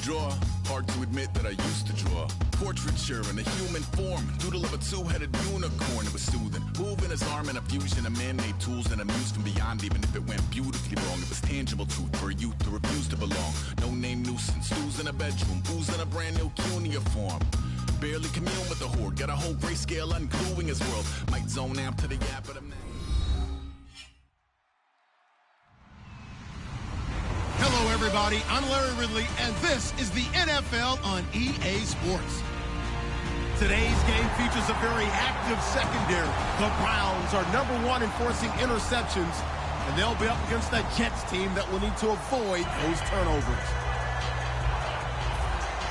draw. Hard to admit that I used to draw. Portraiture in a human form. Doodle of a two-headed unicorn. It was soothing. Moving his arm in a fusion of man-made tools and a muse from beyond. Even if it went beautifully wrong, it was tangible truth for a youth to refuse to belong. No-name nuisance. Who's in a bedroom? Who's in a brand new cuneiform? Barely commune with the horde. Got a whole grayscale ungluing his world. Might zone out to the yap, but I'm not. Hello, everybody. I'm Larry Ridley, and this is the NFL on EA Sports. Today's game features a very active secondary. The Browns are #1 in forcing interceptions, and they'll be up against a Jets team that will need to avoid those turnovers.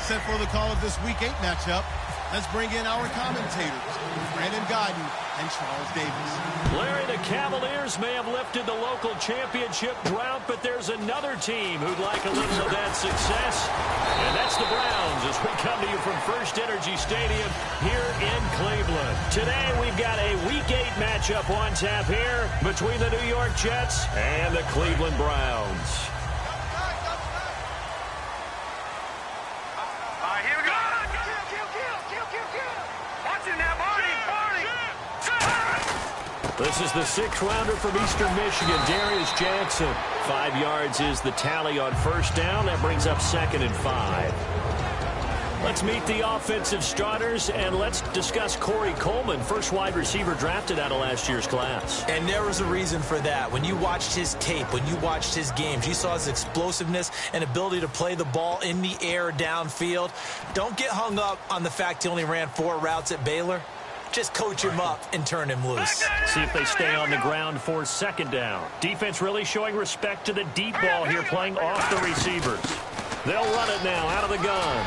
Set for the call of this Week 8 matchup, let's bring in our commentators, Brandon Godden and Charles Davis. Larry, the Cavaliers may have lifted the local championship drought, but there's another team who'd like a little of that success, and that's the Browns as we come to you from First Energy Stadium here in Cleveland. Today we've got a Week 8 matchup on tap here between the New York Jets and the Cleveland Browns. This is the 6th rounder from Eastern Michigan, Darius Jackson. 5 yards is the tally on first down. That brings up 2nd and 5. Let's meet the offensive starters, and let's discuss Corey Coleman, first wide receiver drafted out of last year's class. And there was a reason for that. When you watched his tape, when you watched his games, you saw his explosiveness and ability to play the ball in the air downfield. Don't get hung up on the fact he only ran 4 routes at Baylor. Just coach him up and turn him loose. See if they stay on the ground for 2nd down. Defense really showing respect to the deep ball here, playing off the receivers. They'll run it now out of the gun.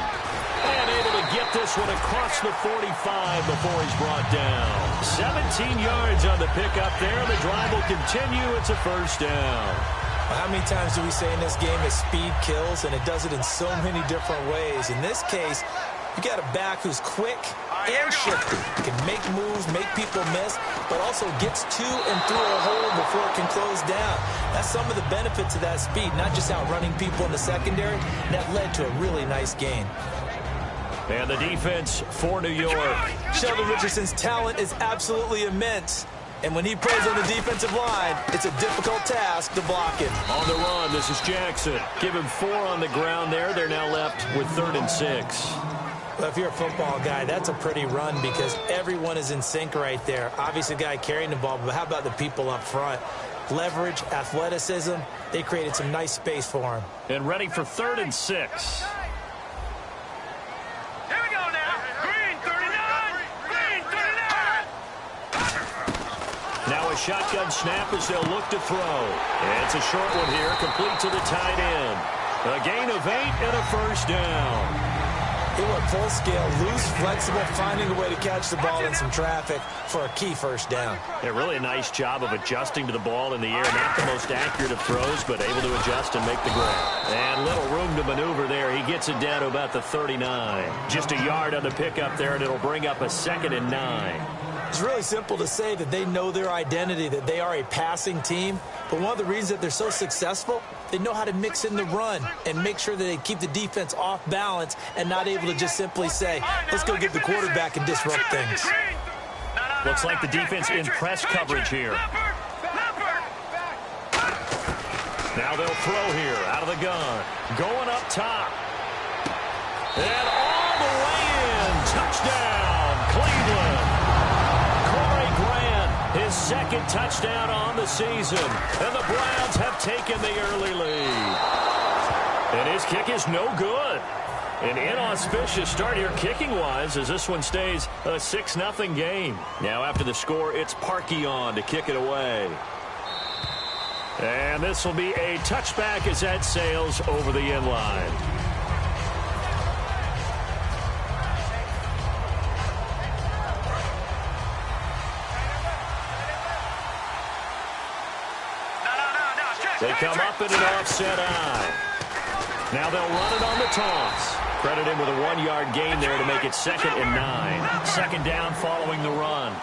And able to get this one across the 45 before he's brought down. 17 yards on the pickup there. The drive will continue. It's a 1st down. Well, how many times do we say in this game that speed kills, and it does it in so many different ways? In this case, you got a back who's quick and shifty. Can make moves, make people miss, but also gets to and through a hole before it can close down. That's some of the benefits of that speed, not just outrunning people in the secondary. And that led to a really nice gain. And the defense for New York. Sheldon Richardson's talent is absolutely immense. And when he plays on the defensive line, it's a difficult task to block him. On the run, this is Jackson. Give him 4 on the ground there. They're now left with 3rd and 6. Well, if you're a football guy, that's a pretty run because everyone is in sync right there. Obviously, the guy carrying the ball, but how about the people up front? Leverage, athleticism, they created some nice space for him. And ready for 3rd and 6. Here we go now. Green 39. Green 39. Now a shotgun snap as they'll look to throw. And it's a short one here, complete to the tight end. A gain of 8 and a 1st down. He went full scale, loose, flexible, finding a way to catch the ball in some traffic for a key 1st down. Yeah, really a nice job of adjusting to the ball in the air. Not the most accurate of throws, but able to adjust and make the grab. And little room to maneuver there. He gets it down to about the 39. Just a yard on the pickup there, and it'll bring up a 2nd and 9. It's really simple to say that they know their identity, that they are a passing team. But one of the reasons that they're so successful, they know how to mix in the run and make sure that they keep the defense off balance and not able to just simply say, let's go get the quarterback and disrupt things. Looks like the defense in press coverage here. Now they'll throw here out of the gun. Going up top. And all the way in. Touchdown, Cleveland. His 2nd touchdown on the season. And the Browns have taken the early lead. And his kick is no good. An inauspicious start here kicking-wise as this one stays a 6-0 game. Now after the score, it's Parkey on to kick it away. And this will be a touchback as that sails over the end line. They come up in an offset eye. Now they'll run it on the toss. Credit him with a 1-yard gain there to make it 2nd and 9. 2nd down following the run.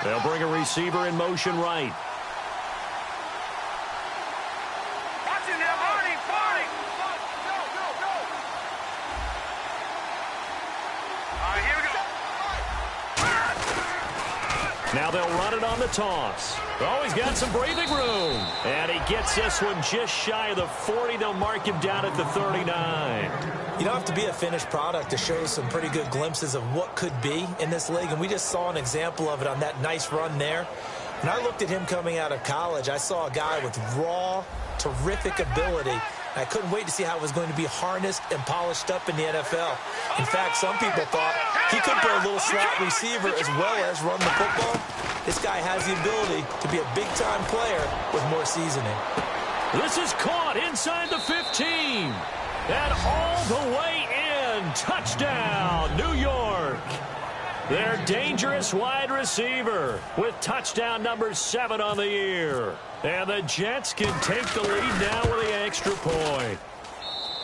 They'll bring a receiver in motion right. Watch it now, Marty. All right, here we go. Now they'll run it on the toss. Oh, he's got some breathing room. And he gets this one just shy of the 40. They'll mark him down at the 39. You don't have to be a finished product to show some pretty good glimpses of what could be in this league, and we just saw an example of it on that nice run there. When I looked at him coming out of college, I saw a guy with raw, terrific ability. I couldn't wait to see how it was going to be harnessed and polished up in the NFL. In fact, some people thought he could play a little slot receiver as well as run the football. This guy has the ability to be a big-time player with more seasoning. This is caught inside the 15. And all the way in. Touchdown, New York. Their dangerous wide receiver with touchdown number 7 on the year. And the Jets can take the lead now with the extra point.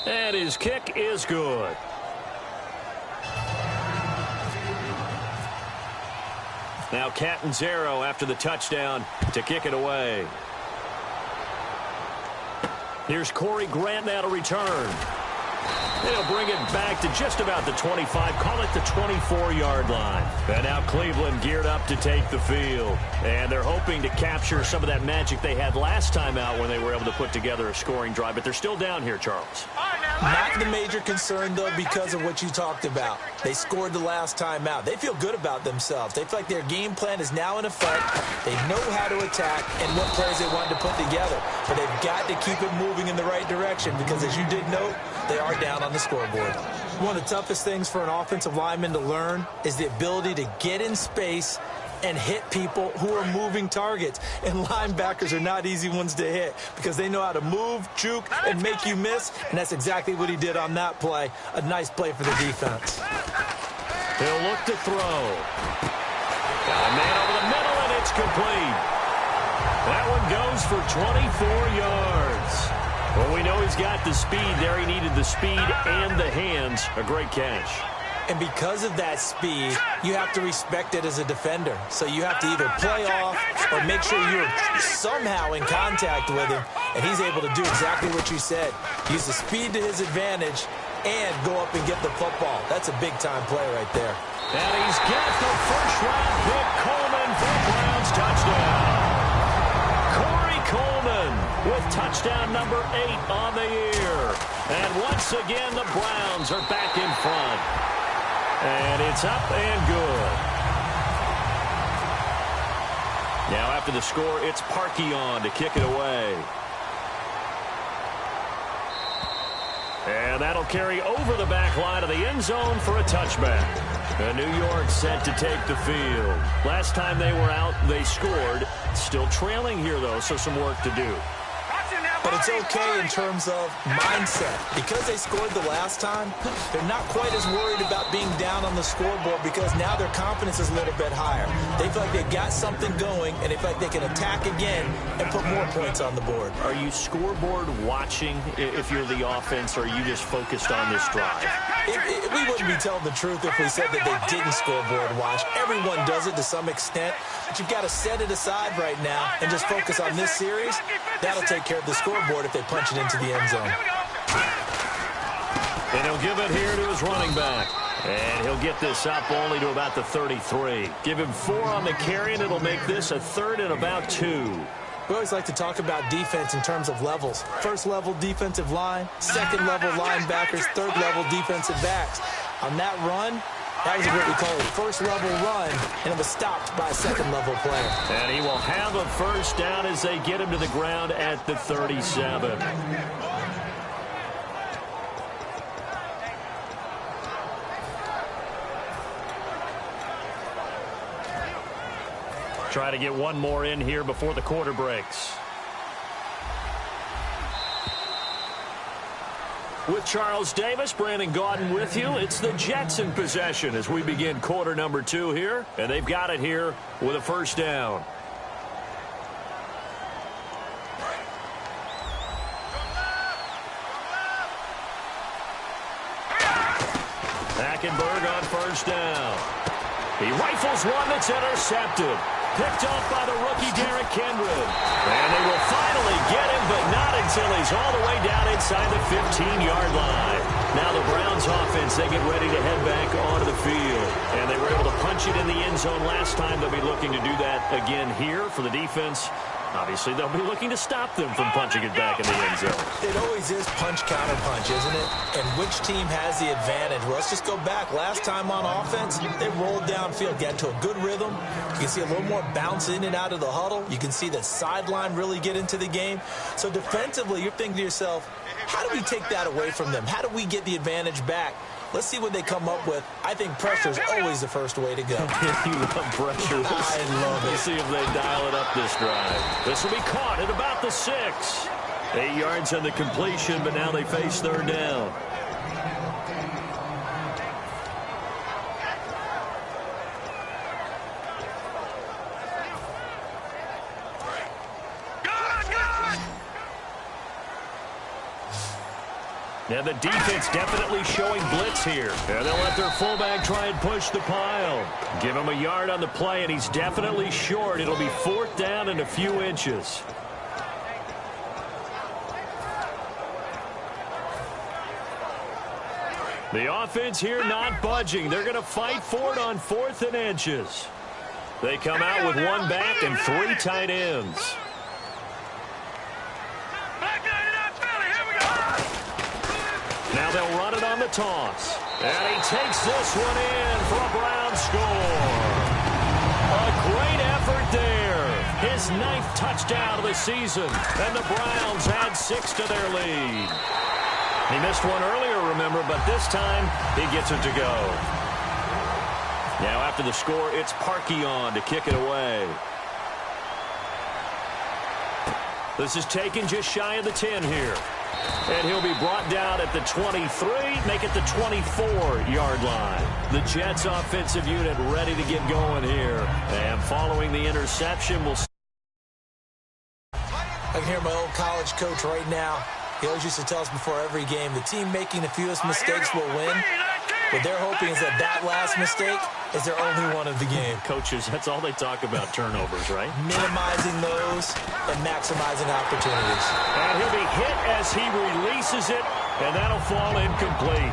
And his kick is good. Now Catanzaro after the touchdown to kick it away. Here's Corey Grant now to return. They'll bring it back to just about the 25, call it the 24-yard line. And now Cleveland geared up to take the field. And they're hoping to capture some of that magic they had last time out when they were able to put together a scoring drive. But they're still down here, Charles. Not the major concern, though, because of what you talked about. They scored the last time out. They feel good about themselves. They feel like their game plan is now in effect. They know how to attack and what plays they want to put together. But they've got to keep it moving in the right direction because, as you did note, they are down on the scoreboard. One of the toughest things for an offensive lineman to learn is the ability to get in space and hit people who are moving targets. And linebackers are not easy ones to hit because they know how to move, juke, and make you miss. And that's exactly what he did on that play. A nice play for the defense. He'll look to throw. Got a man over the middle, and it's complete. That one goes for 24 yards. Well, we know he's got the speed there. He needed the speed and the hands. A great catch. And because of that speed, you have to respect it as a defender. So you have to either play off or make sure you're somehow in contact with him. And he's able to do exactly what you said. Use the speed to his advantage and go up and get the football. That's a big-time play right there. And he's got the first-round pick, Coleman, for Browns touchdown. Corey Coleman with touchdown number 8 on the year. And once again, the Browns are back in front. And it's up and good. Now after the score, it's Parkey on to kick it away. And that'll carry over the back line of the end zone for a touchback. And New York set to take the field. Last time they were out, they scored. Still trailing here, though, so some work to do. But it's okay in terms of mindset. Because they scored the last time, they're not quite as worried about being down on the scoreboard because now their confidence is a little bit higher. They feel like they've got something going, and they feel like they can attack again and put more points on the board. Are you scoreboard watching if you're the offense, or are you just focused on this drive? We wouldn't be telling the truth if we said that they didn't scoreboard watch. Everyone does it to some extent, but you've got to set it aside right now and just focus on this series. That'll take care of the scoreboard if they punch it into the end zone. And he'll give it here to his running back. And he'll get this up only to about the 33. Give him 4 on the carry, and it'll make this a 3rd and about 2. We always like to talk about defense in terms of levels. First level defensive line, second level linebackers, third level defensive backs. On that run, that was what we call a first level run, and it was stopped by a second level player. And he will have a first down as they get him to the ground at the 37. Try to get one more in here before the quarter breaks. With Charles Davis, Brandon Gaudin with you. It's the Jets in possession as we begin quarter number 2 here. And they've got it here with a first down. Hackenberg on first down. He rifles one that's intercepted. Picked off by the rookie Derrick Kindred. And they will finally get him, but not until he's all the way down inside the 15-yard line. Now the Browns offense, they get ready to head back onto the field. And they were able to punch it in the end zone last time. They'll be looking to do that again here for the defense. Obviously, they'll be looking to stop them from punching it back in the end zone. It always is punch-counter-punch, isn't it? And which team has the advantage? Well, let's just go back. Last time on offense, they rolled downfield, got into a good rhythm. You can see a little more bounce in and out of the huddle. You can see the sideline really get into the game. So defensively, you're thinking to yourself, how do we take that away from them? How do we get the advantage back? Let's see what they come up with. I think pressure is always the first way to go. You love pressure. I love it. Let's see if they dial it up this drive. This will be caught at about the 6. 8 yards on the completion, but now they face third down. And the defense definitely showing blitz here. And they'll let their fullback try and push the pile. Give him a yard on the play, and he's definitely short. It'll be 4th down and a few inches. The offense here not budging. They're going to fight for it on 4th and inches. They come out with 1 back and 3 tight ends. Now they'll run it on the toss. And he takes this one in for a Brown score. A great effort there. His 9th touchdown of the season. And the Browns add 6 to their lead. He missed one earlier, remember, but this time he gets it to go. Now after the score, it's Parkey on to kick it away. This is taken just shy of the 10 here. And he'll be brought down at the 23, make it the 24-yard line. The Jets offensive unit ready to get going here. And following the interception, we'll... I can hear my old college coach right now. He always used to tell us before every game, the team making the fewest mistakes will win. What they're hoping is that that last mistake is their only one of the game. Coaches, that's all they talk about, turnovers, right? Minimizing those and maximizing opportunities. And he'll be hit as he releases it, and that'll fall incomplete.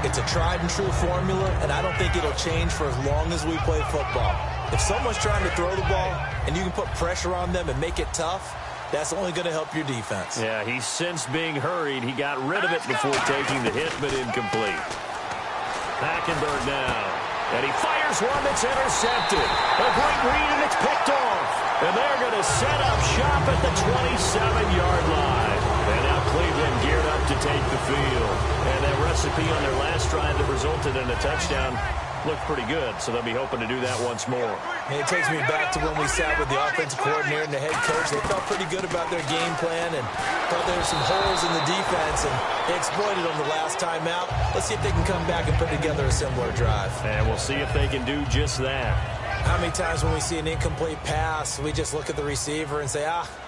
It's a tried-and-true formula, and I don't think it'll change for as long as we play football. If someone's trying to throw the ball and you can put pressure on them and make it tough, that's only going to help your defense. Yeah, he's since being hurried. He got rid of it before taking the hit, but incomplete. Hackenberg now. And he fires one that's intercepted. A great read, and it's picked off. And they're going to set up shop at the 27-yard line. And now Cleveland geared up to take the field. And that recipe on their last drive that resulted in a touchdown looked pretty good, so they'll be hoping to do that once more. And it takes me back to when we sat with the offensive coordinator and the head coach. They felt pretty good about their game plan and thought there were some holes in the defense, and they exploited them the last time out. Let's see if they can come back and put together a similar drive. And we'll see if they can do just that. How many times when we see an incomplete pass, we just look at the receiver and say,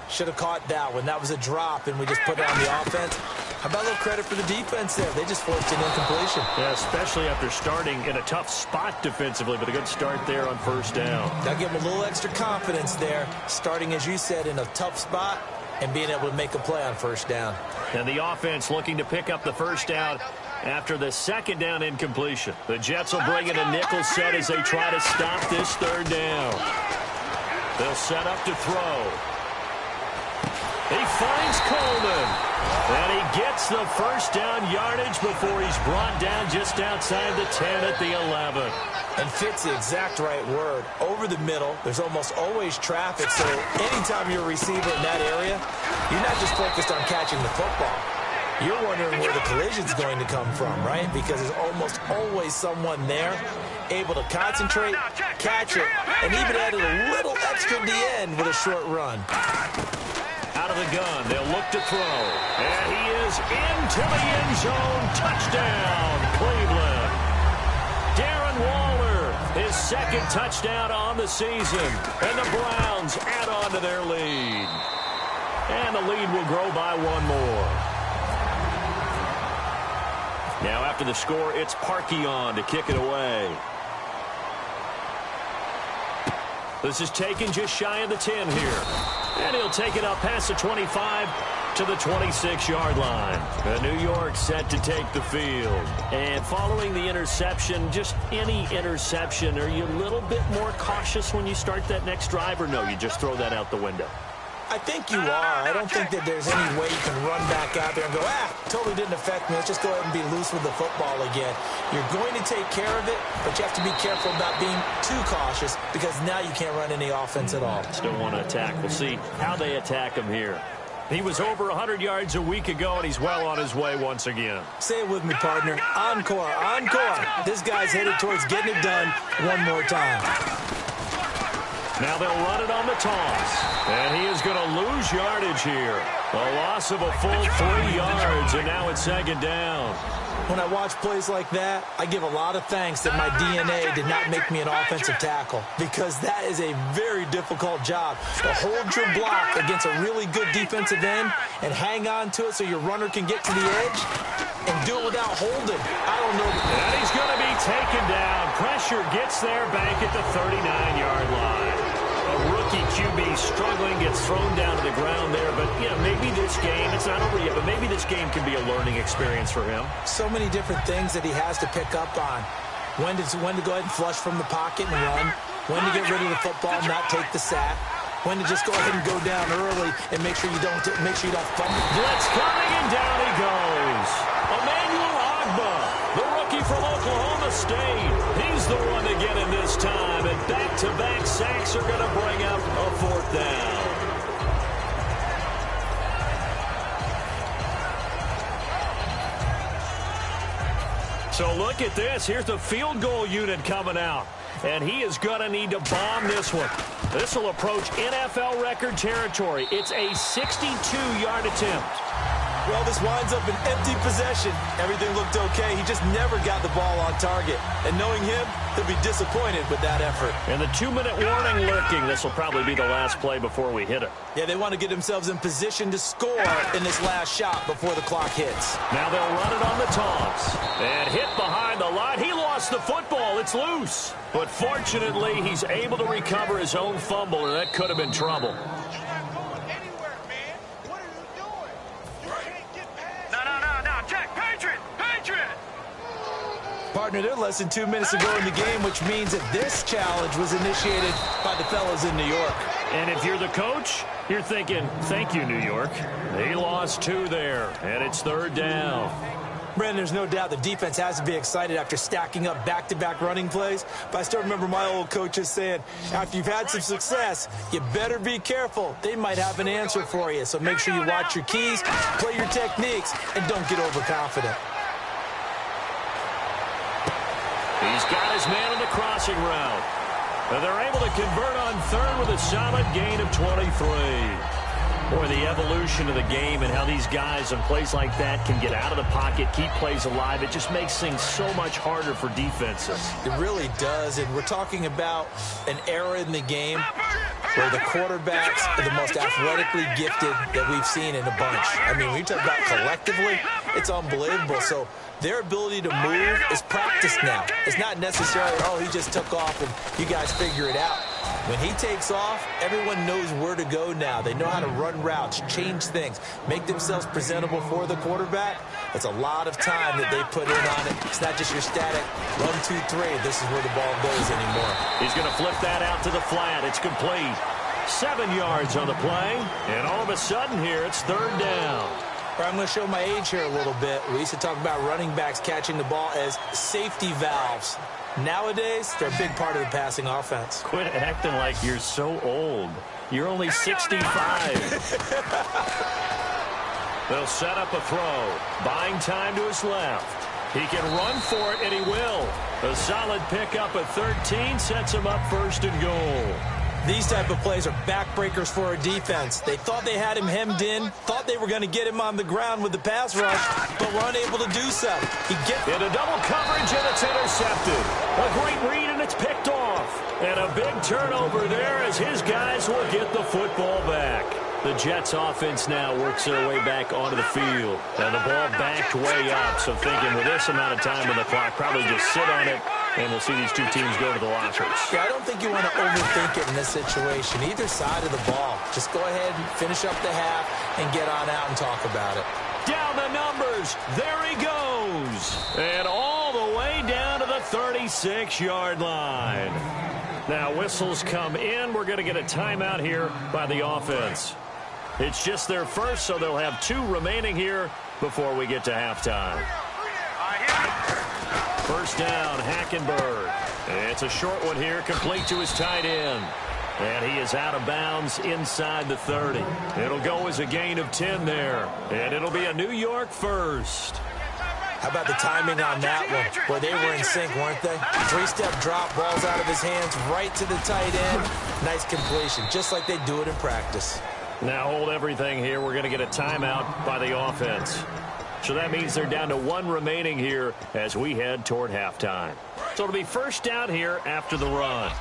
should have caught that one. That was a drop, and we just put it on the offense. How about a little credit for the defense there? They just forced an incompletion. Yeah, especially after starting in a tough spot defensively, but a good start there on first down. That'll give them a little extra confidence there, starting, as you said, in a tough spot and being able to make a play on first down. And the offense looking to pick up the first down after the second down incompletion. The Jets will bring in a nickel set as they try to stop this third down. They'll set up to throw. He finds Coleman. And he gets the first down yardage before he's brought down just outside the 10 at the 11. And fits the exact right word. Over the middle, there's almost always traffic, so anytime you're a receiver in that area, you're not just focused on catching the football. You're wondering where the collision's going to come from, right? Because there's almost always someone there able to concentrate, catch it, and even add a little extra at the end with a short run. Out of the gun, they'll look to throw. And he is into the end zone. Touchdown, Cleveland. Darren Waller, his second touchdown on the season. And the Browns add on to their lead. And the lead will grow by one more. Now after the score, it's Parkey on to kick it away. This is taken just shy of the 10 here. And he'll take it up past the 25 to the 26-yard line. New York set to take the field. And following the interception, just any interception, are you a little bit more cautious when you start that next drive, or no, you just throw that out the window? I think you are. I don't think that there's any way you can run back out there and go, totally didn't affect me. Let's just go ahead and be loose with the football again. You're going to take care of it, but you have to be careful about being too cautious because now you can't run any offense at all. Still want to attack. We'll see how they attack him here. He was over 100 yards a week ago, and he's well on his way once again. Say it with me, partner. Encore, encore. This guy's headed towards getting it done one more time. Now they'll run it on the toss. And he is going to lose yardage here. A loss of a full 3 yards, and now it's second down. When I watch plays like that, I give a lot of thanks that my DNA did not make me an offensive tackle, because that is a very difficult job to hold your block against a really good defensive end and hang on to it so your runner can get to the edge and do it without holding. I don't know. And he's going to be taken down. Pressure gets there back at the 39-yard line. A rookie QB struggling, gets thrown down to the ground there. But, maybe this game, it's not over yet, but maybe this game can be a learning experience for him. So many different things that he has to pick up on. When to go ahead and flush from the pocket and run. When to get rid of the football and not take the sack. When to just go ahead and go down early and make sure you don't fumble. Blitz coming, and down he goes. Emmanuel Ogbah, the rookie from Oklahoma State. He's the one to get him this time, and back-to-back sacks are going to bring up a fourth down. So look at this. Here's the field goal unit coming out, and he is going to need to bomb this one. This will approach NFL record territory. It's a 62-yard attempt. Well, this winds up an empty possession. Everything looked okay. He just never got the ball on target. And knowing him, he'll be disappointed with that effort. And the 2-minute warning lurking. This will probably be the last play before we hit it. Yeah, they want to get themselves in position to score in this last shot before the clock hits. Now they'll run it on the toss. And hit behind the line. He lost the football. It's loose. But fortunately, he's able to recover his own fumble, and that could have been trouble. Partner, they're less than 2 minutes to go in the game, which means that this challenge was initiated by the fellas in New York. And if you're the coach, you're thinking, thank you, New York. They lost 2 there, and it's third down. Brandon, there's no doubt the defense has to be excited after stacking up back-to-back running plays. But I still remember my old coaches saying, after you've had some success, you better be careful. They might have an answer for you. So make sure you watch your keys, play your techniques, and don't get overconfident. He's got his man on the crossing route. And they're able to convert on third with a solid gain of 23. Boy, the evolution of the game and how these guys on plays like that can get out of the pocket, keep plays alive, it just makes things so much harder for defenses. It really does, and we're talking about an era in the game where the quarterbacks are the most athletically gifted that we've seen in a bunch. I mean, when you talk about collectively, it's unbelievable. So their ability to move is practiced now. It's not necessarily, oh, he just took off and you guys figure it out. When he takes off, everyone knows where to go now. They know how to run routes, change things, make themselves presentable for the quarterback. It's a lot of time that they put in on it. It's not just your static 1, 2, 3. This is where the ball goes anymore. He's going to flip that out to the flat. It's complete. 7 yards on the play, and all of a sudden here, it's third down. I'm going to show my age here a little bit. We used to talk about running backs catching the ball as safety valves. Nowadays, they're a big part of the passing offense. Quit acting like you're so old. You're only 65. They'll set up a throw. Buying time to his left. He can run for it, and he will. A solid pickup at 13 sets him up first and goal. These type of plays are backbreakers for a defense. They thought they had him hemmed in, thought they were going to get him on the ground with the pass rush, but were unable to do so. He gets into double coverage, and it's intercepted. A great read, and it's picked off. And a big turnover there as his guys will get the football back. The Jets offense now works their way back onto the field. And the ball backed way up, so thinking with this amount of time on the clock, probably just sit on it And we'll see these two teams go to the lockers. Yeah, I don't think you want to overthink it in this situation. Either side of the ball. Just go ahead and finish up the half and get on out and talk about it. Down the numbers. There he goes. And all the way down to the 36-yard line. Now whistles come in. We're going to get a timeout here by the offense. It's just their first, so they'll have 2 remaining here before we get to halftime. First down, Hackenberg. It's a short one here, complete to his tight end. And he is out of bounds inside the 30. It'll go as a gain of 10 there. And it'll be a New York first. How about the timing on that one? Boy, they were in sync, weren't they? 3-step drop, ball's out of his hands, right to the tight end. Nice completion, just like they do it in practice. Now hold everything here. We're going to get a timeout by the offense. So that means they're down to 1 remaining here as we head toward halftime. So it'll be first down here after the run.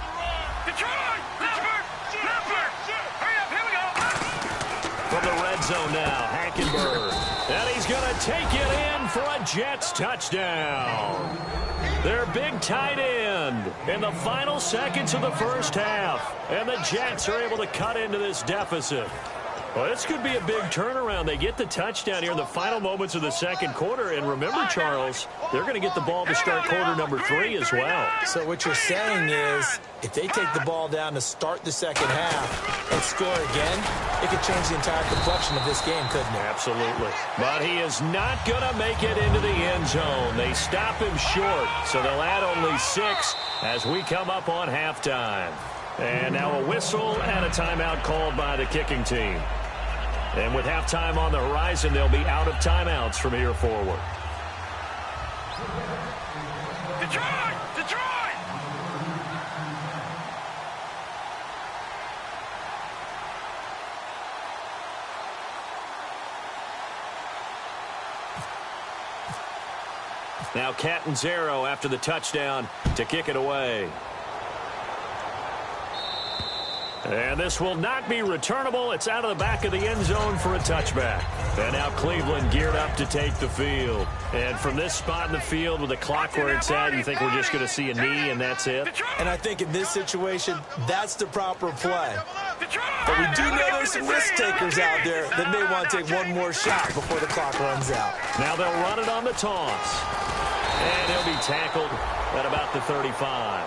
From the red zone now, Hackenberg. And he's going to take it in for a Jets touchdown. Their big tight end in the final seconds of the first half. And the Jets are able to cut into this deficit. Well, this could be a big turnaround. They get the touchdown here in the final moments of the second quarter. And remember, Charles, they're going to get the ball to start quarter number 3 as well. So what you're saying is, if they take the ball down to start the second half and score again, it could change the entire complexion of this game, couldn't it? Absolutely. But he is not going to make it into the end zone. They stop him short, so they'll add only 6 as we come up on halftime. And now a whistle and a timeout called by the kicking team. And with halftime on the horizon, they'll be out of timeouts from here forward. Detroit! Detroit! Now Catanzaro after the touchdown to kick it away. And this will not be returnable. It's out of the back of the end zone for a touchback. And now Cleveland geared up to take the field. And from this spot in the field with the clock where it's at, you think we're just going to see a knee and that's it? And I think in this situation, that's the proper play. But we do know there's some risk takers out there that may want to take one more shot before the clock runs out. Now they'll run it on the toss. And he'll be tackled at about the 35.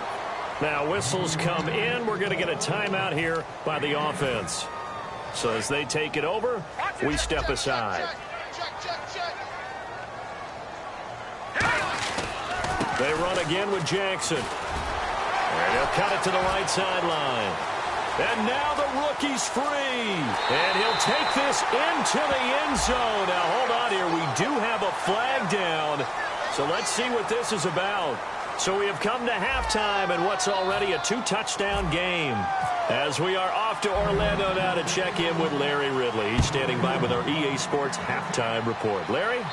Now whistles come in. We're going to get a timeout here by the offense. So as they take it over, we step aside. They run again with Jackson. And he'll cut it to the right sideline. And now the rookie's free. And he'll take this into the end zone. Now hold on here. We do have a flag down. So let's see what this is about. So we have come to halftime in what's already a 2-touchdown game. As we are off to Orlando now to check in with Larry Ridley. He's standing by with our EA Sports halftime report. Larry?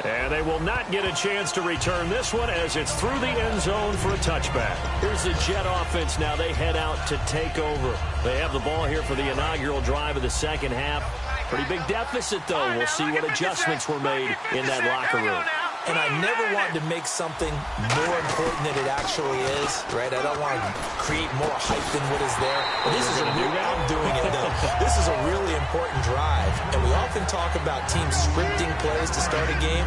And they will not get a chance to return this one as it's through the end zone for a touchback. Here's the Jet offense now. They head out to take over. They have the ball here for the inaugural drive of the second half. Pretty big deficit, though. We'll see what adjustments were made in that locker room. And I never want to make something more important than it actually is, right? I don't want to create more hype than what is there. But this is a real, I'm doing it, though. This is a really important drive. And we often talk about teams scripting plays to start a game.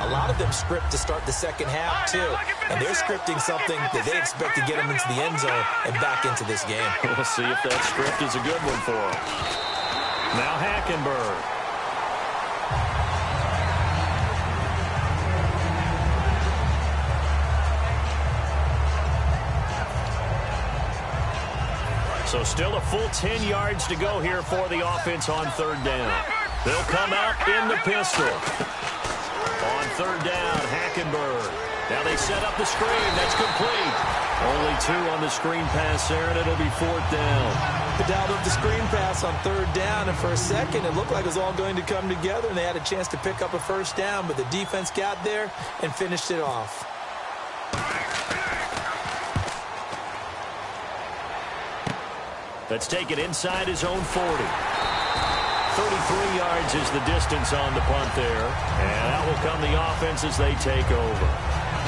A lot of them script to start the second half, too. And they're scripting something that they expect to get them into the end zone and back into this game. We'll see if that script is a good one for them. Now Hackenberg. So still a full 10 yards to go here for the offense on third down. They'll come out in the pistol. On third down, Hackenberg. Now they set up the screen. That's complete. Only 2 on the screen pass there, and it'll be fourth down. They dialed up the screen pass on third down, and for a second it looked like it was all going to come together, and they had a chance to pick up a first down, but the defense got there and finished it off. Let's take it inside his own 40. 33 yards is the distance on the punt there. And out will come the offense as they take over.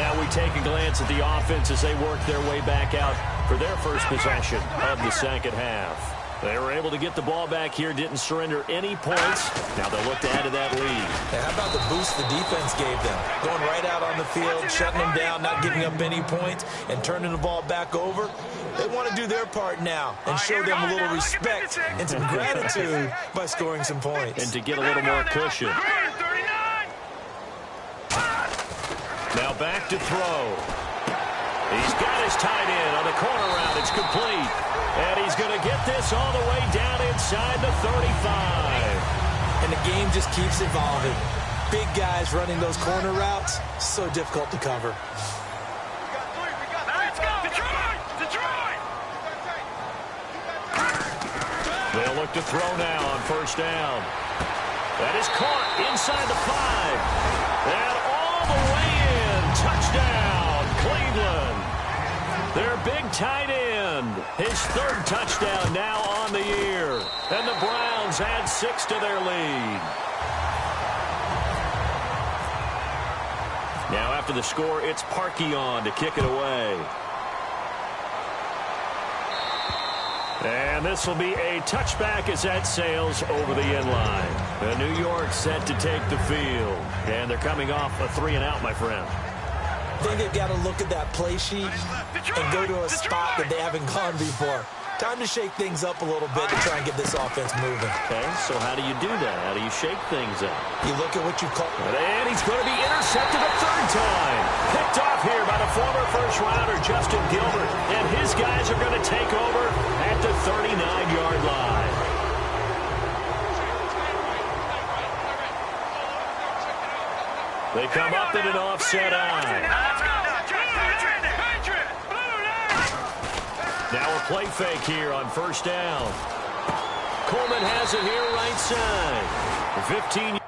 Now we take a glance at the offense as they work their way back out for their first possession of the second half. They were able to get the ball back here, didn't surrender any points. Now they'll look to add to that lead. Yeah, how about the boost the defense gave them? Going right out on the field, shutting them down, not giving up any points, and turning the ball back over. They want to do their part now and show them a little respect and some gratitude by scoring some points. And to get a little more cushion. Now back to throw. He's got his tight end on the corner route. It's complete. And he's going to get this all the way down inside the 35. And the game just keeps evolving. Big guys running those corner routes, so difficult to cover. They'll look to throw now on first down. That is caught inside the 5. And all the way in. Touchdown, Cleveland. Their big tight end. His third touchdown now on the year. And the Browns add 6 to their lead. Now after the score, it's Parkey on to kick it away. And this will be a touchback as that sails over the end line. The New York set to take the field. And they're coming off a 3-and-out, my friend. I think they've got to look at that play sheet and go to a spot that they haven't gone before. Time to shake things up a little bit to try and get this offense moving. Okay, so how do you do that? How do you shake things up? You look at what you call... And he's going to be intercepted a third time. Picked off here by the former first-rounder, Justin Gilbert. And his guys are going to take over at the 39-yard line. They come up in an offset eye. Now a play fake here on first down. Coleman has it here right side. 15.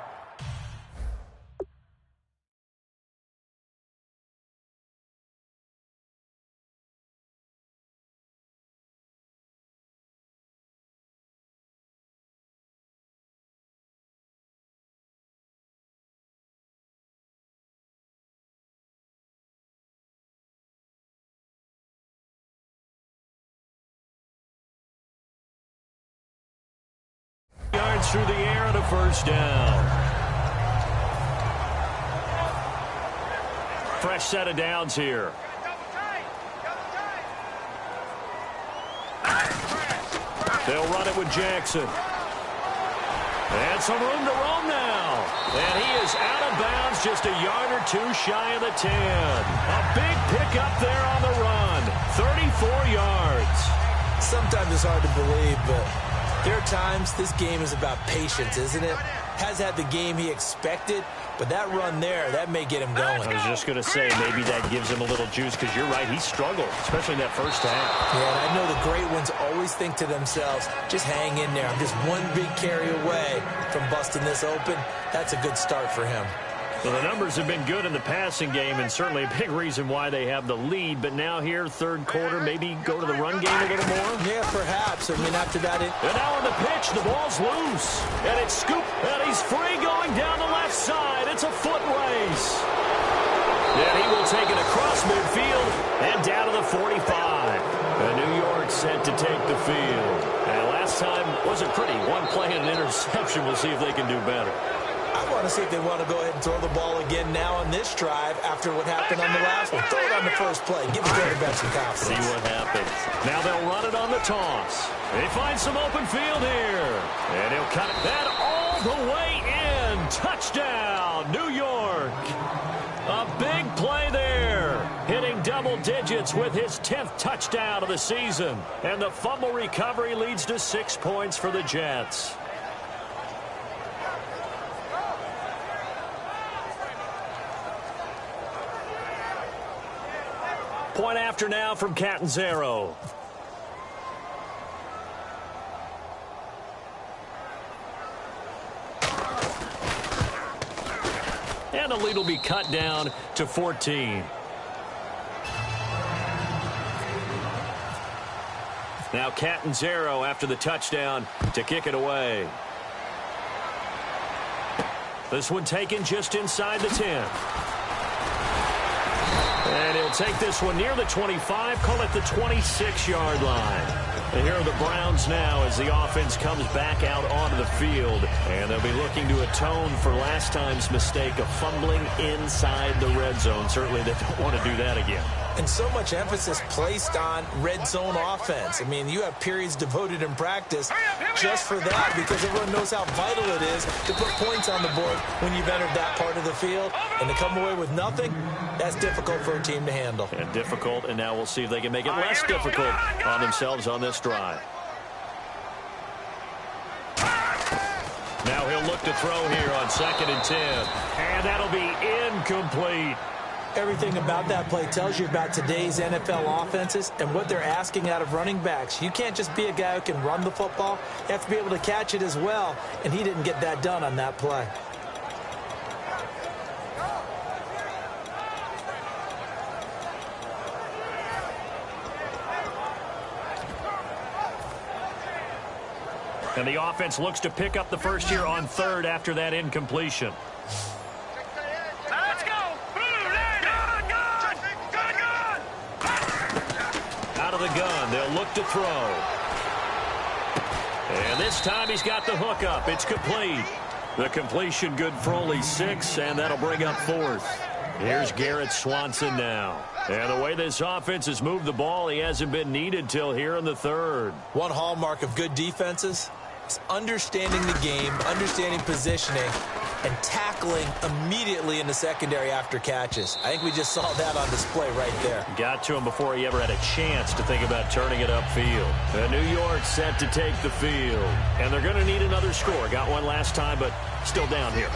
Yards through the air and a first down. Fresh set of downs here. They'll run it with Jackson. And some room to roam now. And he is out of bounds just a yard or 2 shy of the 10. A big pickup there on the run. 34 yards. Sometimes it's hard to believe, but there are times this game is about patience, isn't it? Has had the game he expected, but that run there, that may get him going. I was just going to say, maybe that gives him a little juice, because you're right, he struggled, especially in that first half. Yeah, and I know the great ones always think to themselves, just hang in there. I'm just one big carry away from busting this open. That's a good start for him. Well, the numbers have been good in the passing game, and certainly a big reason why they have the lead. But now here, third quarter, maybe go to the run game a little more? Yeah, perhaps. I mean, after that... And now on the pitch, the ball's loose. And it's scooped, and he's free going down the left side. It's a foot race. And he will take it across midfield and down to the 45. And New York set to take the field. And last time wasn't pretty. One play and an interception. We'll see if they can do better. I want to see if they want to go ahead and throw the ball again now on this drive after what happened on the last one. Throw it on the first play. Give the quarterback some confidence. See what happens. Now they'll run it on the toss. They find some open field here. And he'll cut that all the way in. Touchdown, New York. A big play there. Hitting double digits with his 10th touchdown of the season. And the fumble recovery leads to 6 points for the Jets. Point after now from Catanzaro. And the lead will be cut down to 14. Now Catanzaro after the touchdown to kick it away. This one taken just inside the 10. And he'll take this one near the 25, call it the 26-yard line. And here are the Browns now as the offense comes back out onto the field. And they'll be looking to atone for last time's mistake of fumbling inside the red zone. Certainly they don't want to do that again. And so much emphasis placed on red zone offense. I mean, you have periods devoted in practice just for that because everyone knows how vital it is to put points on the board when you've entered that part of the field. And to come away with nothing, that's difficult for a team to handle. And difficult, and now we'll see if they can make it less difficult on themselves on this drive. Now he'll look to throw here on 2nd and 10. And that'll be incomplete. Everything about that play tells you about today's NFL offenses and what they're asking out of running backs. You can't just be a guy who can run the football. You have to be able to catch it as well, and he didn't get that done on that play. And the offense looks to pick up the first here on 3rd after that incompletion. Let's go. Out of the gun, they'll look to throw. And this time he's got the hook up. It's complete. The completion good for only 6, and that'll bring up 4th. Here's Garrett Swanson now. And the way this offense has moved the ball, he hasn't been needed till here in the 3rd. One hallmark of good defenses is understanding the game, understanding positioning, and tackling immediately in the secondary after catches. I think we just saw that on display right there. Got to him before he ever had a chance to think about turning it upfield. And New York set to take the field. And they're going to need another score. Got one last time, but still down here.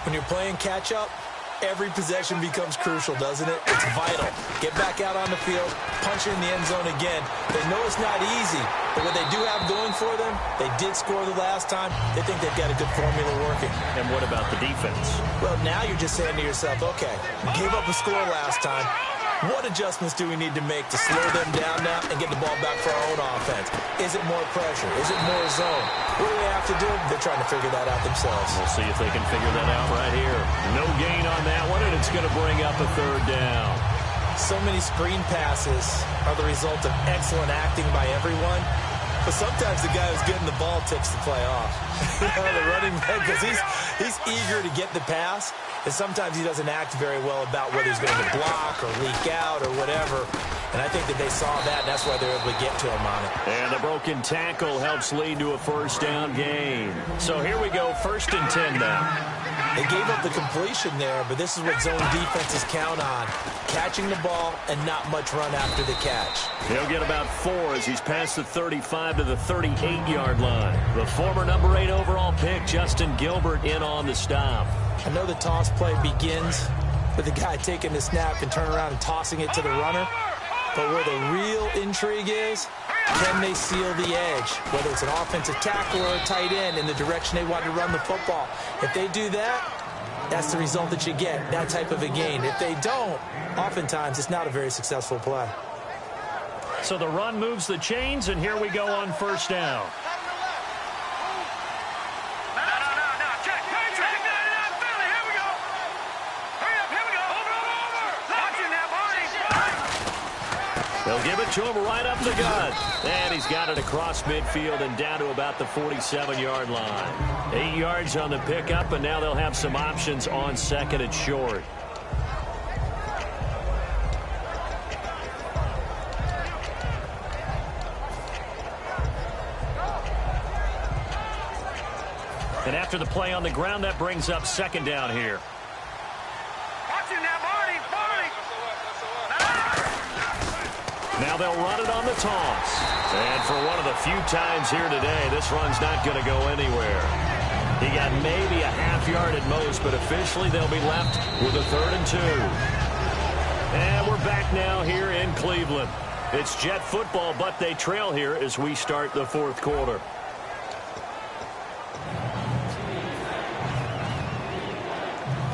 When you're playing catch-up, every possession becomes crucial, doesn't it? It's vital. Get back out on the field, punch it in the end zone again. They know it's not easy, but what they do have going for them, they did score the last time. They think they've got a good formula working. And what about the defense? Well, now you're just saying to yourself, okay, we gave up a score last time. What adjustments do we need to make to slow them down now and get the ball back for our own offense? Is it more pressure? Is it more zone? What do they have to do? They're trying to figure that out themselves. We'll see if they can figure that out right here. No gain on that one, and it's going to bring up a 3rd down. So many screen passes are the result of excellent acting by everyone. But sometimes the guy who's getting the ball tips the play off. The running back, because he's eager to get the pass. And sometimes he doesn't act very well about whether he's going to block or leak out or whatever. And I think that they saw that, and that's why they were able to get to him on it. And the broken tackle helps lead to a 1st down gain. So here we go, 1st and 10 now. They gave up the completion there, but this is what zone defenses count on. Catching the ball and not much run after the catch. He'll get about 4 as he's past the 35 to the 38-yard line. The former number 8 overall pick, Justin Gilbert, in on the stop. I know the toss play begins with the guy taking the snap and turning around and tossing it to the runner. But where the real intrigue is, can they seal the edge? Whether it's an offensive tackle or a tight end in the direction they want to run the football. If they do that, that's the result that you get, that type of a gain. If they don't, oftentimes it's not a very successful play. So the run moves the chains, and here we go on 1st down. They'll give it to him right up the gut. And he's got it across midfield and down to about the 47-yard line. 8 yards on the pickup, and now they'll have some options on 2nd and short. And after the play on the ground, that brings up 2nd down here. Now they'll run it on the toss. And for one of the few times here today, this run's not going to go anywhere. He got maybe a half yard at most, but officially they'll be left with a 3rd and 2. And we're back now here in Cleveland. It's Jet football, but they trail here as we start the 4th quarter.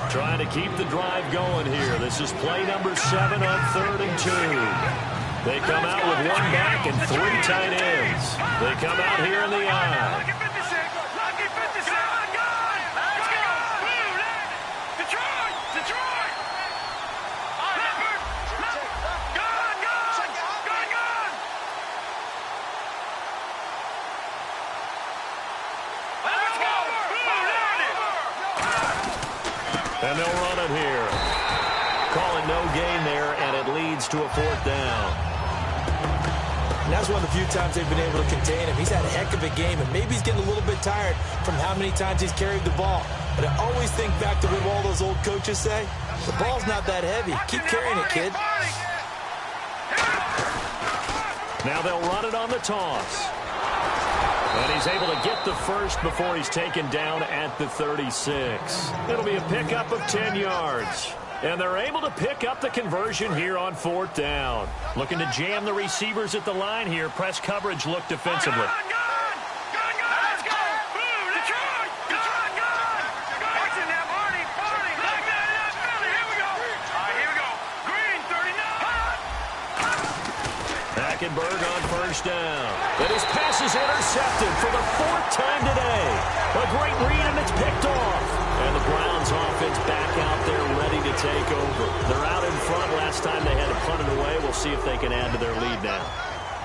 Trying to keep the drive going here. This is play number 7 on 3rd and 2. They come out with 1 back and 3 tight ends. They come out here in the eye. And they'll run it here. Call it no gain there, and it leads to a 4th down. And that's one of the few times they've been able to contain him. He's had a heck of a game, and maybe he's getting a little bit tired from how many times he's carried the ball. But I always think back to what all those old coaches say. The ball's not that heavy. Keep carrying it, kid. Now they'll run it on the toss. And he's able to get the first before he's taken down at the 36. It'll be a pickup of 10 yards. And they're able to pick up the conversion here on 4th down. Looking to jam the receivers at the line here. Press coverage look defensively. Hackenberg on 1st down. But his pass is intercepted for the 4th time today. A great read, and it's picked off. And the Browns offense back out there ready to take over. They're out in front. Last time they had to punt it away. We'll see if they can add to their lead now.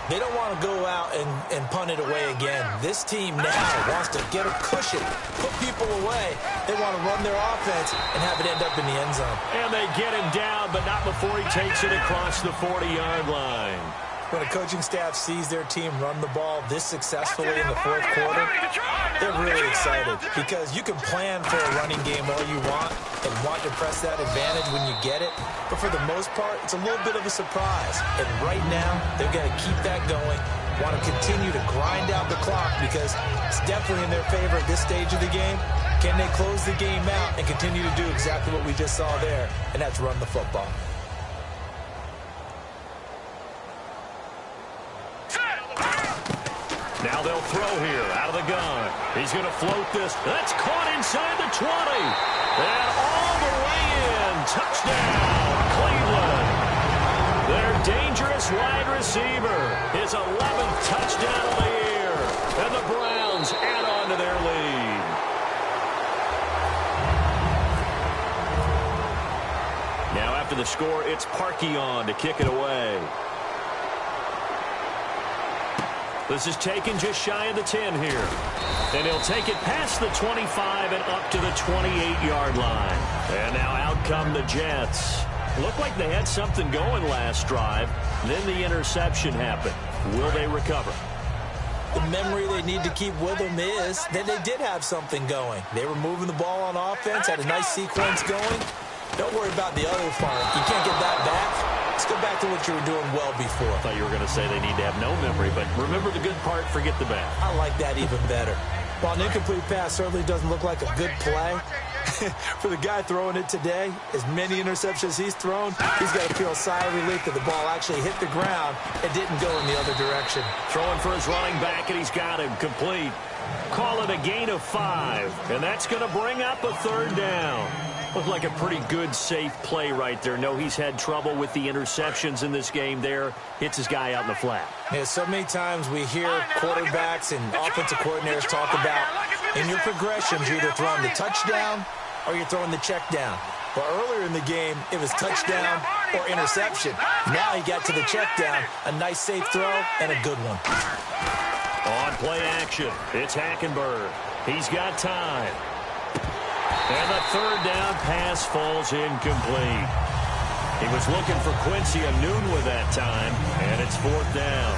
They don't want to go out and punt it away again. This team now wants to get a cushion, put people away. They want to run their offense and have it end up in the end zone. And they get him down, but not before he takes it across the 40-yard line. When a coaching staff sees their team run the ball this successfully in the 4th quarter, they're really excited because you can plan for a running game all you want and want to press that advantage when you get it. But for the most part, it's a little bit of a surprise. And right now, they're going to keep that going, want to continue to grind out the clock because it's definitely in their favor at this stage of the game. Can they close the game out and continue to do exactly what we just saw there, and that's run the football. Now they'll throw here out of the gun. He's going to float this. That's caught inside the 20. And all the way in. Touchdown, Cleveland. Their dangerous wide receiver. His 11th touchdown of the year. And the Browns add on to their lead. Now after the score, it's Parkey on to kick it away. This is taken just shy of the 10 here. And he'll take it past the 25 and up to the 28-yard line. And now out come the Jets. Looked like they had something going last drive. Then the interception happened. Will they recover? The memory they need to keep with them is that they did have something going. They were moving the ball on offense, had a nice sequence going. Don't worry about the other part. You can't get that back. Let's go back to what you were doing well before. I thought you were going to say they need to have no memory, but remember the good part, forget the bad. I like that even better. While an incomplete pass certainly doesn't look like a good play, for the guy throwing it today, as many interceptions he's thrown, he's got to feel a sigh of relief that the ball actually hit the ground and didn't go in the other direction. Throwing for his running back, and he's got him complete. Call it a gain of 5, and that's going to bring up a 3rd down. Looked like a pretty good, safe play right there. No, he's had trouble with the interceptions in this game there. Hits his guy out in the flat. Yeah, so many times we hear quarterbacks and offensive coordinators talk about in your progressions, you're either throwing the touchdown or you're throwing the check down. But earlier in the game, it was touchdown or interception. Now he got to the check down, a nice safe throw, and a good one. On play action, it's Hackenberg. He's got time. And the 3rd down pass falls incomplete. He was looking for Quincy Enunwa that time, and it's 4th down.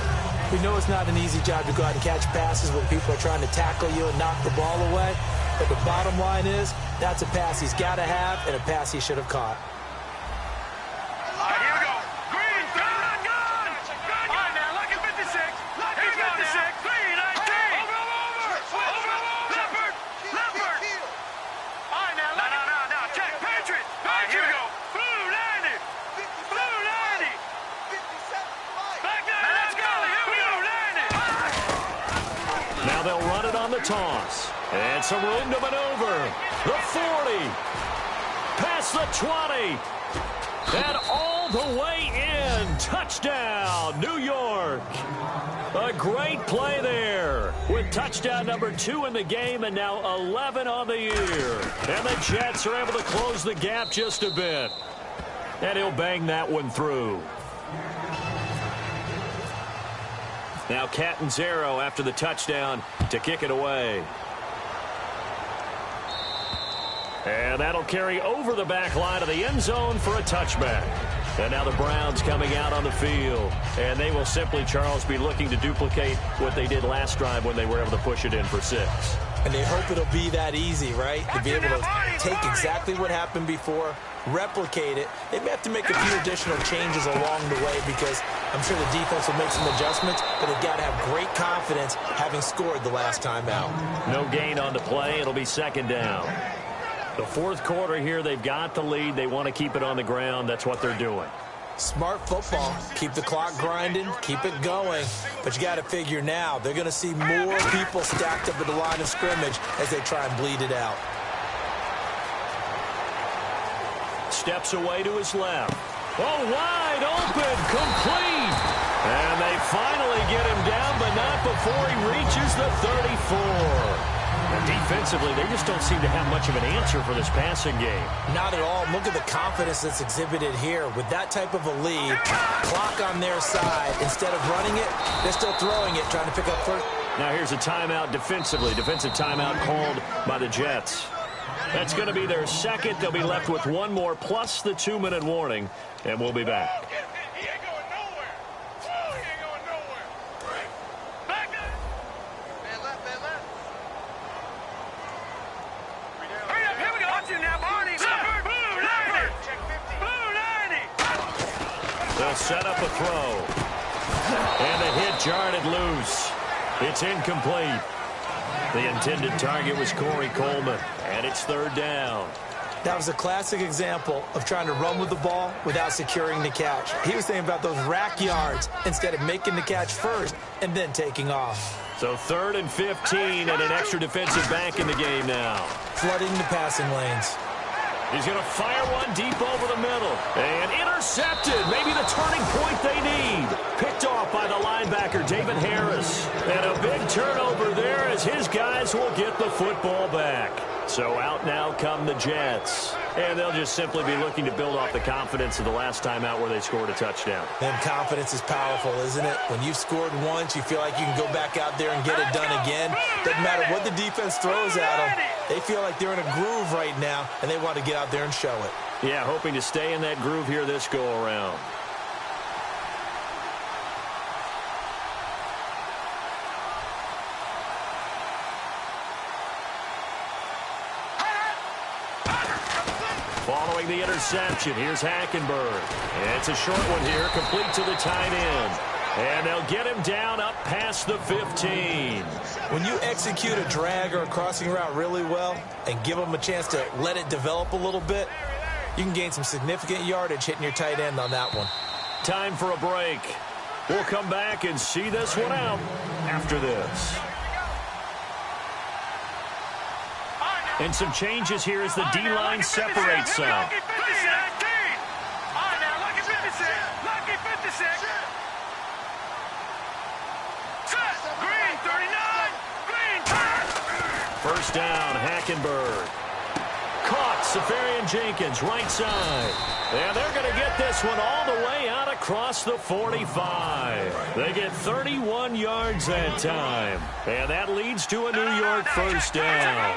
We know it's not an easy job to go out and catch passes when people are trying to tackle you and knock the ball away. But the bottom line is, that's a pass he's got to have and a pass he should have caught. Here we go. Green, gun. All right, now, lucky 56. Lucky 56. Green, over. Leopard. All right, now, no. Check. Patriot. All right, here we go. Blue 90. Back there. Now, let's go. Here we go. 90. Now they'll run it on the toss. And some room to maneuver. The 40. Past the 20. And all the way in. Touchdown, New York. A great play there. With touchdown number 2 in the game and now 11 on the year. And the Jets are able to close the gap just a bit. And he'll bang that one through. Now Catanzaro after the touchdown to kick it away. And that'll carry over the back line of the end zone for a touchback. And now the Browns coming out on the field. And they will simply, Charles, be looking to duplicate what they did last drive when they were able to push it in for 6. And they hope it'll be that easy, right? To be able to take exactly what happened before, replicate it. They may have to make a few additional changes along the way because I'm sure the defense will make some adjustments, but they've got to have great confidence having scored the last time out. No gain on the play. It'll be second down. The fourth quarter here, they've got the lead. They want to keep it on the ground. That's what they're doing. Smart football. Keep the clock grinding. Keep it going. But you got to figure now they're going to see more people stacked up at the line of scrimmage as they try and bleed it out. Steps away to his left. Oh, wide open. Complete. And they finally get him down, but not before he reaches the 34. And defensively, they just don't seem to have much of an answer for this passing game. Not at all. Look at the confidence that's exhibited here. With that type of a lead, clock on their side, instead of running it, they're still throwing it, trying to pick up first. Now here's a timeout defensively. Defensive timeout called by the Jets. That's going to be their second. They'll be left with one more plus the 2-minute warning, and we'll be back. They'll set up a throw. And the hit jarred it loose. It's incomplete. The intended target was Corey Coleman, and it's third down. That was a classic example of trying to run with the ball without securing the catch. He was thinking about those rack yards instead of making the catch first and then taking off. So 3rd and 15 and an extra defensive back in the game now. Flooding the passing lanes. He's going to fire one deep over the middle. And intercepted. Maybe the turning point they need. Picked off by the linebacker, David Harris. And a big turnover there as his guys will get the football back. So out now come the Jets. And they'll just simply be looking to build off the confidence of the last time out where they scored a touchdown. And confidence is powerful, isn't it? When you've scored once, you feel like you can go back out there and get it done again. Doesn't matter what the defense throws at them. They feel like they're in a groove right now, and they want to get out there and show it. Yeah, hoping to stay in that groove here this go-around. Following the interception, here's Hackenberg. It's a short one here, complete to the tight end. And they'll get him down up past the 15. When you execute a drag or a crossing route really well and give them a chance to let it develop a little bit, you can gain some significant yardage hitting your tight end on that one. Time for a break. We'll come back and see this one out after this. And some changes here as the D-line separates some. Lucky 56. All right, now, lucky 56. Lucky 56. Green 39. Green turn. First down, Hackenberg. Caught, Safarian Jenkins, right side. And they're going to get this one all the way out across the 45. They get 31 yards that time. And that leads to a New York first down.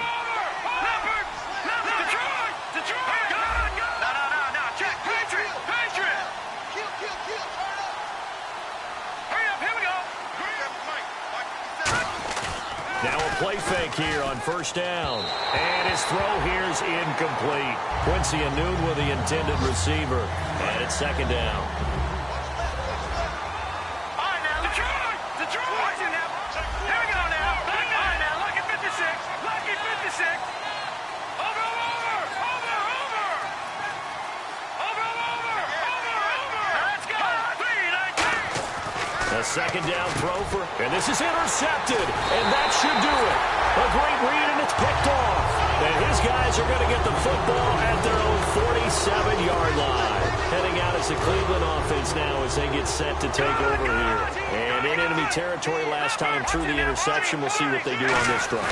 Now a play fake here on first down. And his throw here is incomplete. Quincy Anoon with the intended receiver. And it's second down. All right, now, Detroit! Watch it now. Here we go now. All right, now, lucky 56. Lucky 56. Over. Let's go. 3-19. A second down throw for, and this is intercepted, and that should do it. A great read, and it's picked off. And his guys are going to get the football at their own 47-yard line. Heading out as the Cleveland offense now as they get set to take over here. And in enemy territory last time through the interception. We'll see what they do on this drive.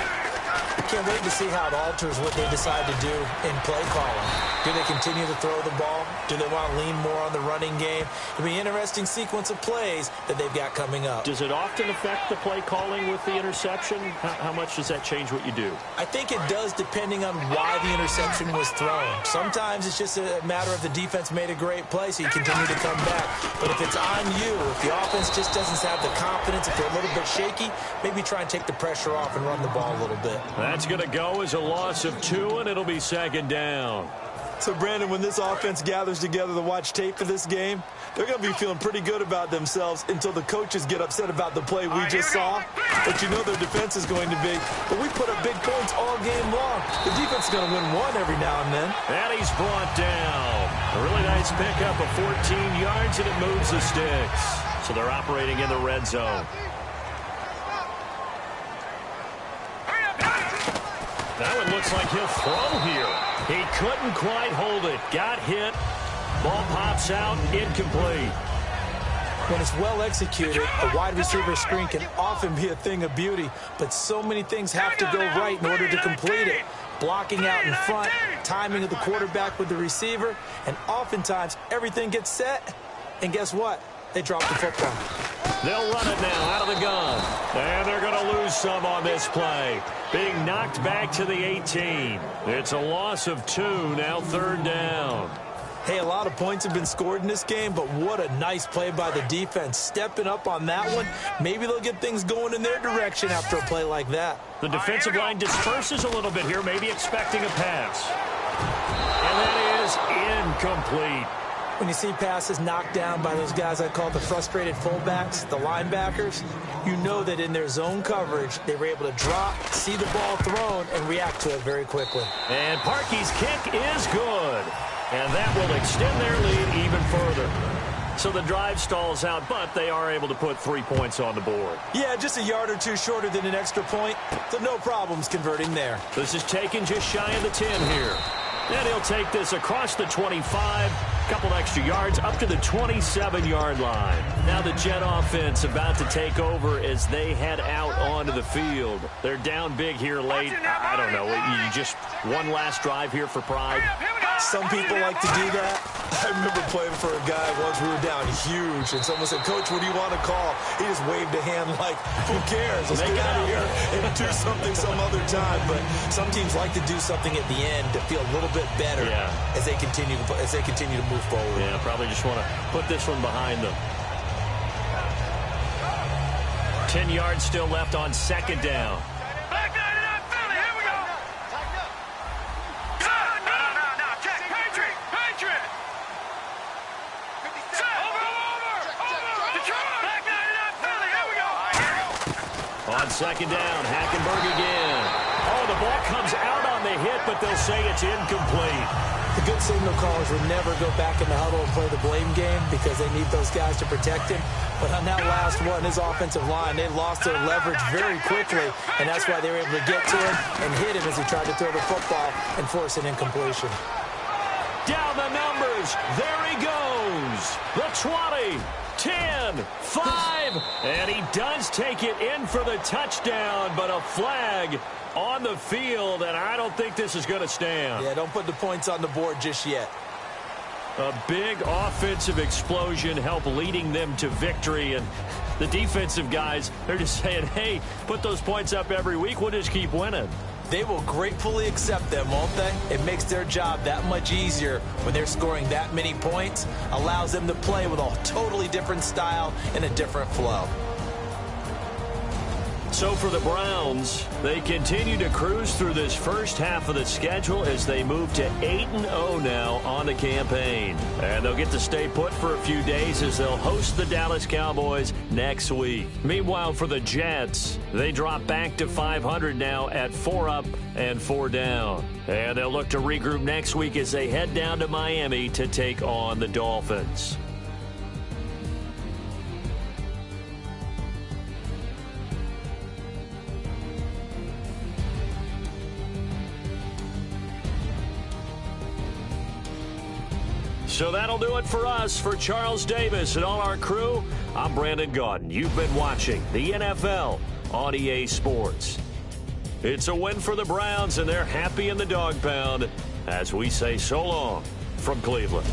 can't wait to see how it alters what they decide to do in play calling. Do they continue to throw the ball? Do they want to lean more on the running game? It'll be an interesting sequence of plays that they've got coming up. Does it often affect the play calling with the interception? How much does that change what you do? I think it does, depending on why the interception was thrown. Sometimes it's just a matter of the defense made a great play, so you continue to come back. But if it's on you, if the offense just doesn't have the confidence, if they're a little bit shaky, maybe try and take the pressure off and run the ball a little bit. That's going to go as a loss of 2, and it'll be second down. So, Brandon, when this offense gathers together to watch tape for this game, they're going to be feeling pretty good about themselves until the coaches get upset about the play we just saw. But you know their defense is going to be. But we put up big points all game long. The defense is going to win one every now and then. And he's brought down. A really nice pickup of 14 yards, and it moves the sticks. So they're operating in the red zone. Now it looks like he'll throw here. He couldn't quite hold it. Got hit. Ball pops out. Incomplete. When it's well executed, a wide receiver screen can often be a thing of beauty, but so many things have to go right in order to complete it. Blocking out in front, timing of the quarterback with the receiver, and oftentimes everything gets set, and guess what? They drop the football. They'll run it now out of the gun. And they're going to lose some on this play. Being knocked back to the 18. It's a loss of 2, now third down. Hey, a lot of points have been scored in this game, but what a nice play by the defense. Stepping up on that one, maybe they'll get things going in their direction after a play like that. The defensive line disperses a little bit here, maybe expecting a pass. And that is incomplete. When you see passes knocked down by those guys I call the frustrated fullbacks, the linebackers, you know that in their zone coverage, they were able to drop, see the ball thrown, and react to it very quickly. And Parkey's kick is good. And that will extend their lead even further. So the drive stalls out, but they are able to put 3 points on the board. Yeah, just a yard or two shorter than an extra point, so no problems converting there. This is taken just shy of the 10 here. And he'll take this across the 25, a couple extra yards, up to the 27-yard line. Now the Jet offense about to take over as they head out onto the field. They're down big here late. I don't know, you just one last drive here for pride. Some people like to do that. I remember playing for a guy once. We were down huge, and someone said, "Coach, what do you want to call?" He just waved a hand like, "Who cares? Let's get out of here and do something some other time." But some teams like to do something at the end to feel a little bit better as they continue to move forward. Yeah, probably just want to put this one behind them. 10 yards still left on second down. On second down, Hackenberg again. Oh, the ball comes out on the hit, but they'll say it's incomplete. The good signal callers would never go back in the huddle and play the blame game because they need those guys to protect him. But on that last one, his offensive line, they lost their leverage very quickly, and that's why they were able to get to him and hit him as he tried to throw the football and force an incompletion. Down the numbers. There he goes. The 20. 10, 5, and he does take it in for the touchdown, but a flag on the field, and I don't think this is going to stand. Yeah, don't put the points on the board just yet. A big offensive explosion helped leading them to victory, and the defensive guys, they're just saying, hey, put those points up every week, we'll just keep winning. They will gratefully accept them, won't they? It makes their job that much easier when they're scoring that many points. Allows them to play with a totally different style and a different flow. So for the Browns, they continue to cruise through this first half of the schedule as they move to 8-0 now on the campaign. And they'll get to stay put for a few days as they'll host the Dallas Cowboys next week. Meanwhile, for the Jets, they drop back to 500 now at 4 up and 4 down. And they'll look to regroup next week as they head down to Miami to take on the Dolphins. So that'll do it for us. For Charles Davis and all our crew, I'm Brandon Gaudin. You've been watching the NFL on EA Sports. It's a win for the Browns, and they're happy in the dog pound as we say so long from Cleveland.